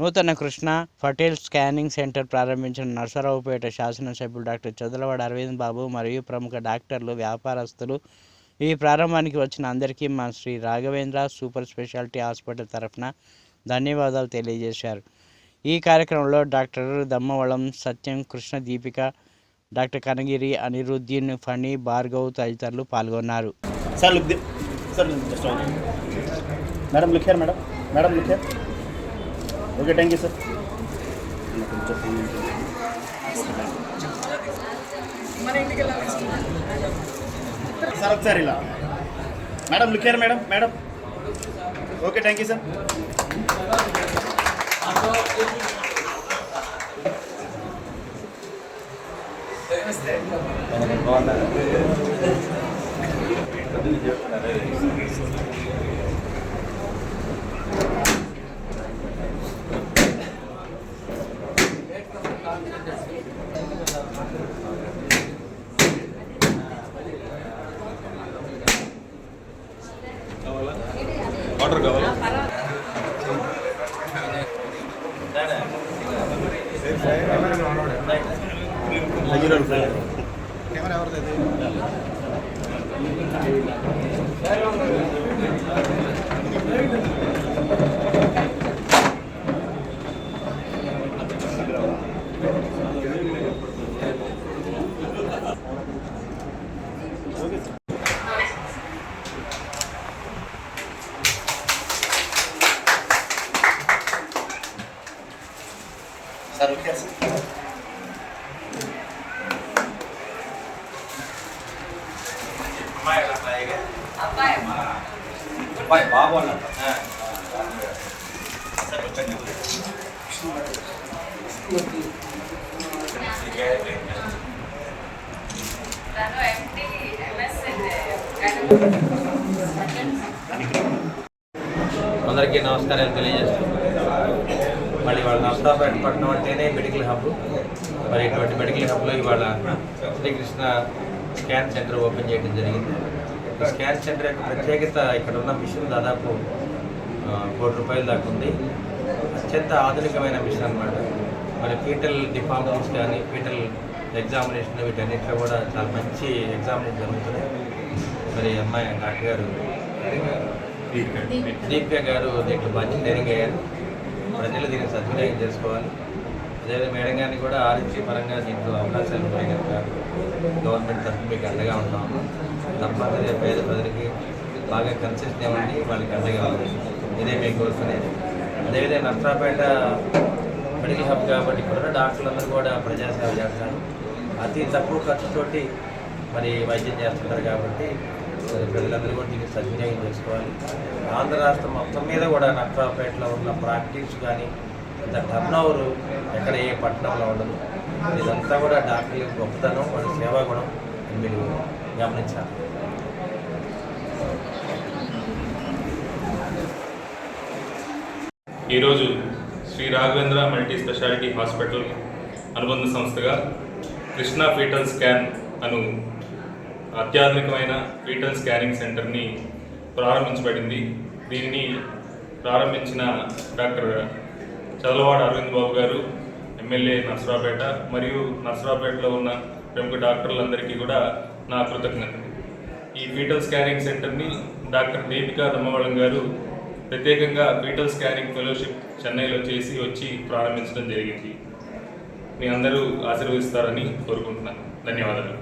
నూతన Krishna Patel scanning centre ప్రారంభించిన నర్సరావుపేట శాసనసభ్యులు డాక్టర్ చదలవాడ అరవింద్ బాబు మరియు ప్రముఖ డాక్టర్లు, వ్యాపారస్తులు ఈ ప్రారంభానికి వచ్చిన అందరికీ మా Shri Raghavendra super speciality hospital తరఫున ధన్యవాదాలు తెలియజేశారు. ఈ కార్యక్రమంలో డాక్టర్ దమ్మవళం సత్యం, కృష్ణ దీపిక, డాక్టర్ కనగిరి, అనిరుద్దీన్, ఫణి, భార్గవ్ తదితరులు పాల్గొన్నారు. Okay, thank you sir. Sir ఒకసారి ఇలా madam look here madam. Okay, thank you sir. Water కావాలా? కెమెరా ఎవరిది? Sir okay sir. అబ్బాయి బాబు అన్నట్టు అందరికీ నమస్కారాలు తెలియజేస్తున్నాను. మళ్ళీ వాళ్ళ నర్సరావుపేట పట్టణం అంటేనే మెడికల్ హబ్. మరి ఇటువంటి మెడికల్ హబ్లో ఇవాళ శ్రీకృష్ణ స్కాన్ సెంటర్ ఓపెన్ చేయడం జరిగింది. ఈ స్కాన్ సెంటర్ యొక్క ప్రత్యేకత, ఇక్కడ ఉన్న మిషన్ దాదాపు 1 కోటి రూపాయల దాకా ఉంది. అత్యంత ఆధునికమైన మిషన్ అన్నమాట. మరి ఫీటల్ డిఫార్మేషన్స్ కానీ, ఫీటల్ ఎగ్జామినేషన్, వీటన్నిటిలో కూడా చాలా మంచి ఎగ్జామినేషన్ జరుగుతున్నాయి. మరి అమ్మాయి డాక్టర్ గారు దీపిక గారు దీంట్లో మంచి ట్రైనింగ్ అయ్యారు. ప్రజలు దీన్ని సద్వినియోగం చేసుకోవాలి. అదేవిధంగా మేడం గారిని కూడా ఆరోగ్య పరంగా దీంట్లో అవకాశాలు ఉన్నాయి కనుక గవర్నమెంట్ తరఫున మీకు అండగా ఉంటాము. తప్పనిసరిగా పేద ప్రజలకి బాగా కన్సెషన్ ఇవ్వండి, వాళ్ళకి అండగా ఉంది. ఇదే మేము కోరుకునేది. అదేవిధంగా నర్సరావుపేట మెడికల్ హబ్ కాబట్టి ఇప్పుడున్న డాక్టర్లందరూ కూడా ప్రజాసేవ చేస్తారు. అతి తక్కువ ఖర్చుతోటి మరి వైద్యం చేస్తుంటారు కాబట్టి ప్రజలందరూ కూడా దీన్ని సద్వినియోగం చేసుకోవాలి. ఆంధ్ర రాష్ట్రం మొత్తం మీద కూడా నర్సరావుపేటలో ఉన్న ప్రాక్టీస్ కానీ ఇంత టర్నోవర్ ఎక్కడ ఏ పట్టణంలో ఉండదు. ఇదంతా కూడా డాక్టర్ల గొప్పతనం, వాళ్ళ సేవా గుణం మీరు గమనించాలి. ఈరోజు Shri Raghavendra multi speciality hospital అనుబంధ సంస్థగా కృష్ణ ఫీటల్ స్కాన్ అను అత్యాధునికమైన ఫీటల్ స్కానింగ్ సెంటర్ని ప్రారంభించబడింది. దీనిని ప్రారంభించిన డాక్టర్ చదలవాడ అరవింద్ బాబు గారు, ఎమ్మెల్యే నర్సరావుపేట, మరియు నర్సరావుపేటలో ఉన్న ప్రముఖ డాక్టర్లందరికీ కూడా నా కృతజ్ఞతలు. ఈ ఫీటల్ స్కానింగ్ సెంటర్ని డాక్టర్ దీపిక దమ్మవళం గారు ప్రత్యేకంగా ఫీటల్ స్కానింగ్ ఫెలోషిప్ చెన్నైలో వచ్చి ప్రారంభించడం జరిగింది. మీ అందరూ ఆశీర్వదిస్తారని కోరుకుంటున్నాను. ధన్యవాదాలు.